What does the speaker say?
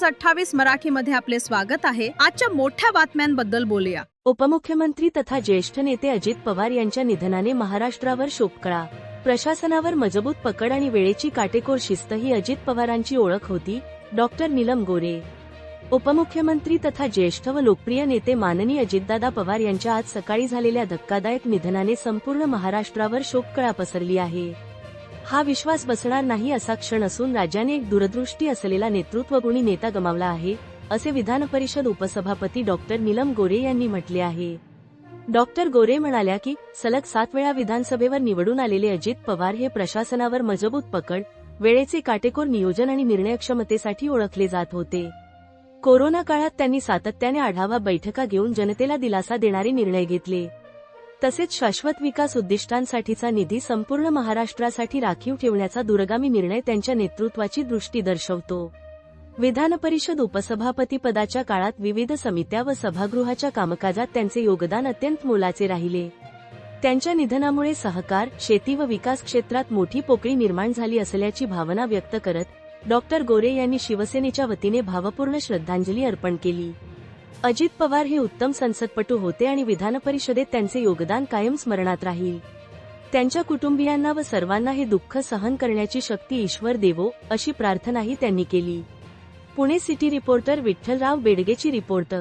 News 28 मराठीमध्ये आपले स्वागत आहे। आजच्या मोठ्या बातम्यांबद्दल बोलूया। उपमुख्यमंत्री तथा ज्येष्ठ नेते अजित पवार यांच्या निधनाने महाराष्ट्रावर शोककळा। प्रशासनावर मजबूत पकड आणि वेळेची काटेकोर शिस्त ही अजित पवारांची ओळख होती। डॉक्टर नीलम गोरे। उपमुख्यमंत्री तथा ज्येष्ठ व लोकप्रिय नेते माननीय अजितदादा पवार यांच्या आज सकाळी झालेल्या धक्कादायक निधनाने संपूर्ण महाराष्ट्रावर शोककळा पसरली आहे। हा विश्वास बसणार नाही असा क्षण असून राज्याने एक दूरदृष्टी असलेला नेतृत्वगुणी नेता गमावला आहे, असे विधान परिषद उपसभापती डॉक्टर नीलम गोरे यांनी म्हटले आहे। डॉक्टर गोरे म्हणाल्या की सलग 7 वेळा विधानसभेवर निवडून आलेले अजित पवार हे प्रशासनावर मजबूत पकड, वेळेचे काटेकोर नियोजन आणि निर्णयक्षमतेसाठी ओळखले जात होते। कोरोना काळात त्यांनी सातत्याने आढावा बैठका घेऊन जनतेला दिलासा देणारे निर्णय घेतले। तसेच शाश्वत विकास उद्दिष्टांसाठीचा निधी संपूर्ण महाराष्ट्रासाठी राखीव ठेवण्याचा दूरगामी निर्णय त्यांच्या नेतृत्वाची दृष्टी दर्शवतो। विधान परिषद उपसभापती पदाच्या काळात विविध समित्या व सभागृहाच्या कामकाजात त्यांचे योगदान अत्यंत मोलाचे राहिले। त्यांच्या निधनामुळे सहकार, शेती व विकास क्षेत्रात मोठी पोकळी निर्माण झाली असल्याची भावना व्यक्त करत डॉक्टर गोरे यांनी शिवसेनेच्या वतीने भावपूर्ण श्रद्धांजली अर्पण केली। अजित पवार हे उत्तम संसदपटू होते आणि विधान परिषदेत त्यांचे योगदान कायम स्मरणात राहील। त्यांच्या कुटुंबियांना व सर्वांना हे दुःख सहन करण्याची शक्ती ईश्वर देवो, अशी प्रार्थनाही त्यांनी केली। पुणे सिटी रिपोर्टर विठ्ठलराव बेडगेची रिपोर्ट।